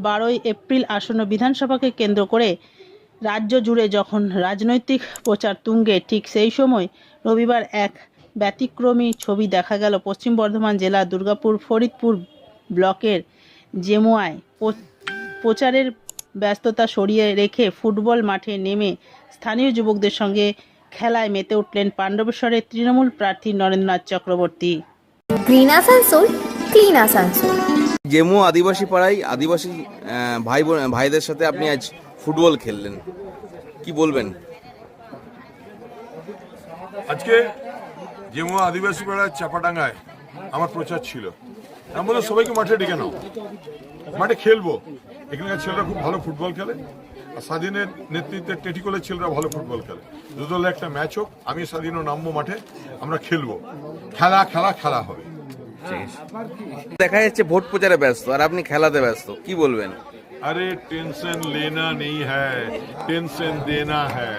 12 April আসন্ন বিধানসভাকে কেন্দ্র করে রাজ্য জুড়ে যখন রাজনৈতিক প্রচার তুঙ্গে, ঠিক সেই সময় রবিবার এক ব্যতিক্রমী ছবি দেখা গেল পশ্চিম বর্ধমান জেলার দুর্গাপুর ফরিদপুর ব্লকের জেমুয়ায়। প্রচারের ব্যস্ততা সরিয়ে রেখে ফুটবল মাঠে নেমে স্থানীয় যুবকদের সঙ্গে খেলায় মেতে উঠলেন পাণ্ডবেশ্বরের তৃণমূল প্রার্থী নরেন্দ্রনাথ চক্রবর্তী। Green Asansol, clean Asansol. জেমু আদিবাসী পাড়ায় আদিবাসী ভাইদের সাথে আপনি আজ ফুটবল খেললেন, কি বলবেন? আজকে জেমু আদিবাসী পাড়ায় চাপাডাঙ্গায় আমার প্রচার ছিল। আমি বললাম সবাইকে মাঠে ডেকে নাও, মাঠে খেলবো। এখানকার ছেলেরা খুব ভালো ফুটবল খেলে, আর স্বাধীনের নেতৃত্বে টেটিকলের ছেলেরা ভালো ফুটবল খেলে। দুদলে একটা ম্যাচ হোক, আমি স্বাধীনও নামবো মাঠে, আমরা খেলবো, খেলা খেলা খেলা হবে। দেখা যাচ্ছে ভোট প্রচারে ব্যস্ত আর আপনি খেলাতে ব্যস্ত, কি বলবেন? अरे टेंशन लेना नहीं है, टेंशन देना है।